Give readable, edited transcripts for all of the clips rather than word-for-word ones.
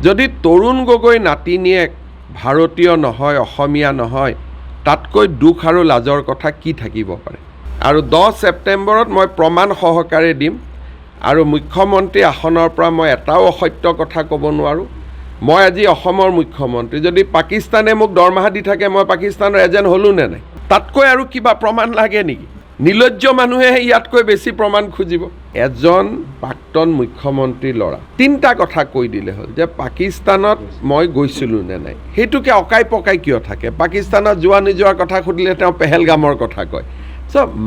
যদি তৰুণ গগৈ নাতিনীয়েক ভাৰতীয় নহয়, অসমীয়া নহয়, তাতকৈ দুখ আৰু লাজৰ কথা কি থাকিব পাৰে। আৰু 10 ছেপ্টেম্বৰত মই প্ৰমাণ সহকাৰে দিম আৰু মুখ্যমন্ত্ৰী আসনৰ পৰা মই এটাও অসত্য কথা ক'ব নোৱাৰোঁ। মই আজি অসমৰ মুখ্যমন্ত্ৰী, যদি পাকিস্তানে মোক দৰমহা দি থাকে মই পাকিস্তানৰ এজেণ্ট হ'লো নে নাই? তাতকৈ আৰু কিবা প্ৰমাণ লাগে নেকি? নিলজ্জ মানুহেহে ইয়াতকৈ বেছি প্ৰমাণ খুজিব। এজন প্ৰাক্তন মুখ্যমন্ত্ৰীৰ ল'ৰা 3টা কথা কৈ দিলে হ'ল যে পাকিস্তানত মই গৈছিলোঁ নে নাই। সেইটোকে অকাই পকাই কিয় থাকে? পাকিস্তানত যোৱা নোযোৱাৰ কথা সুধিলে তেওঁ পেহেলগামৰ কথা কয়।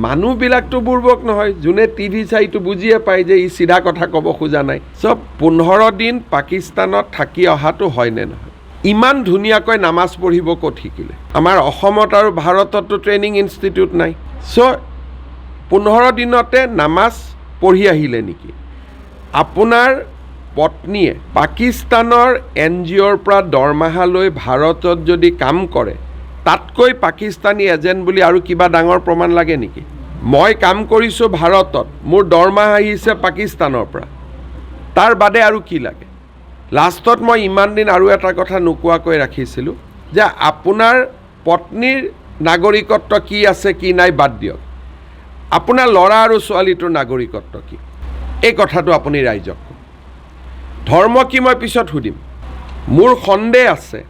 মানুহবিলাকতো বুৰ্বক নহয়, যোনে টিভি চাইটো বুজিয়ে পায় যে ই চিধা কথা ক'ব খোজা নাই। 15 দিন পাকিস্তানত থাকি অহাটো হয়নে নহয়? ইমান ধুনীয়াকৈ নামাজ পঢ়িব ক'ত শিকিলে? আমাৰ অসমত আৰু ভাৰততো ট্ৰেইনিং ইনষ্টিটিউট নাই। 15 দিনতে নামাজ পঢ়ি আহিলে নেকি? আপোনাৰ পত্নীয়ে পাকিস্তানৰ NGOৰ পৰা দৰমহা লৈ ভাৰতত যদি কাম কৰে, তাতকৈ পাকিস্তানী এজেণ্ট বুলি আৰু কিবা ডাঙৰ প্ৰমাণ লাগে নেকি? মই কাম কৰিছোঁ ভাৰতত, মোৰ দৰমহা আহিছে পাকিস্তানৰ পৰা, তাৰ বাদে আৰু কি লাগে? লাষ্টত মই ইমান দিন আৰু এটা কথা নোকোৱাকৈ ৰাখিছিলোঁ যে আপোনাৰ পত্নীৰ নাগৰিকত্ব কি আছে কি নাই বাদ দিয়ক, আপোনাৰ ল'ৰা আৰু ছোৱালীটোৰ নাগৰিকত্ব কি, এই কথাটো আপুনি ৰাইজক কওক। ধৰ্ম কি মই পিছত সুধিম। মোৰ সন্দেহ আছে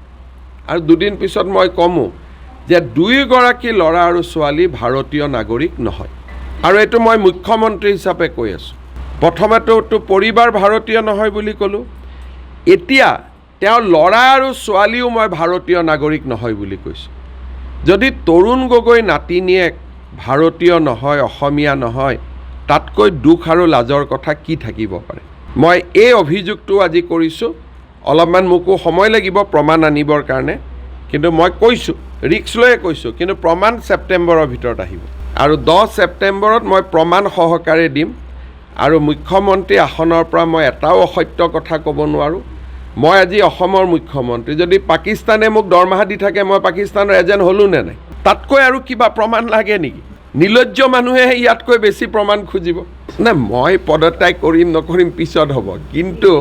আৰু 2 দিন পিছত মই কমো যে 2গৰাকী ল'ৰা আৰু ছোৱালী ভাৰতীয় নাগৰিক নহয়। আৰু এইটো মই মুখ্যমন্ত্ৰী হিচাপে কৈ আছোঁ। প্ৰথমেতো পৰিবাৰ ভাৰতীয় নহয় বুলি ক'লোঁ, এতিয়া তেওঁৰ ল'ৰা আৰু ছোৱালীও মই ভাৰতীয় নাগৰিক নহয় বুলি কৈছোঁ। যদি তৰুণ গগৈ নাতিনীয়েক ভাৰতীয় নহয়, অসমীয়া নহয়, তাতকৈ দুখ আৰু লাজৰ কথা কি থাকিব পাৰে। মই এই অভিযোগটো আজি কৰিছোঁ। অলপমান মোকো সময় লাগিব প্ৰমাণ আনিবৰ কাৰণে, কিন্তু মই কৈছোঁ, ৰিক্স লৈয়ে কৈছোঁ, কিন্তু প্ৰমাণ ছেপ্টেম্বৰৰ ভিতৰত আহিব। আৰু 10 ছেপ্টেম্বৰত মই প্ৰমাণ সহকাৰে দিম আৰু মুখ্যমন্ত্ৰী আসনৰ পৰা মই এটাও অসত্য কথা ক'ব নোৱাৰোঁ। মই আজি অসমৰ মুখ্যমন্ত্ৰী, যদি পাকিস্তানে মোক দৰমহা দি থাকে মই পাকিস্তানৰ এজেণ্ট হ'লো নে নাই? তাতকৈ আৰু কিবা প্ৰমাণ লাগে নেকি? নিলজ্জ মানুহেহে ইয়াতকৈ বেছি প্ৰমাণ খুজিব। মই পদত্যাগ কৰিম নকৰিম পিছত হ'ব, কিন্তু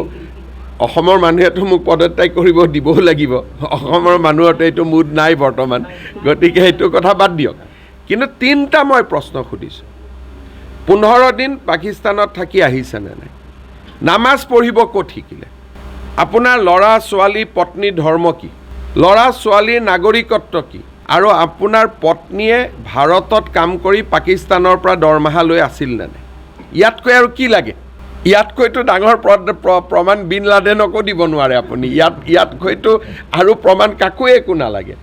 অসমৰ মানুহেতো মোক পদত্যাগ কৰিব দিবও লাগিব। অসমৰ মানুহৰতো এইটো মুড নাই বৰ্তমান, গতিকে সেইটো কথা বাদ দিয়ক। কিন্তু 3টা মই প্ৰশ্ন সুধিছোঁ। 15 দিন পাকিস্তানত থাকি আহিছেনে নাই? নামাজ পঢ়িব ক'ত শিকিলে? আপোনাৰ ল'ৰা ছোৱালী পত্নীৰ ধৰ্ম কি? ল'ৰা ছোৱালীৰ নাগৰিকত্ব কি? আৰু আপোনাৰ পত্নীয়ে ভাৰতত কাম কৰি পাকিস্তানৰ পৰা দৰমহা লৈ আছিল নে নাই? ইয়াতকৈ আৰু কি লাগে? ইয়াতকৈতো ডাঙৰ প্ৰমাণ বিন লাডেনকো দিব নোৱাৰে আপুনি। ইয়াতকৈতো আৰু প্ৰমাণ কাকো একো নালাগে।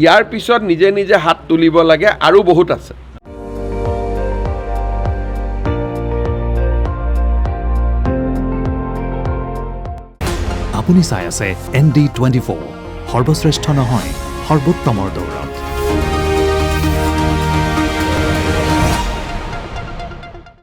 ইয়াৰ পিছত নিজে নিজে হাত তুলিব লাগে, আৰু বহুত আছে। আপুনি চাই আছে ND24, সৰ্বশ্ৰেষ্ঠ নহয়, সৰ্বোত্তমৰ দৌৰ।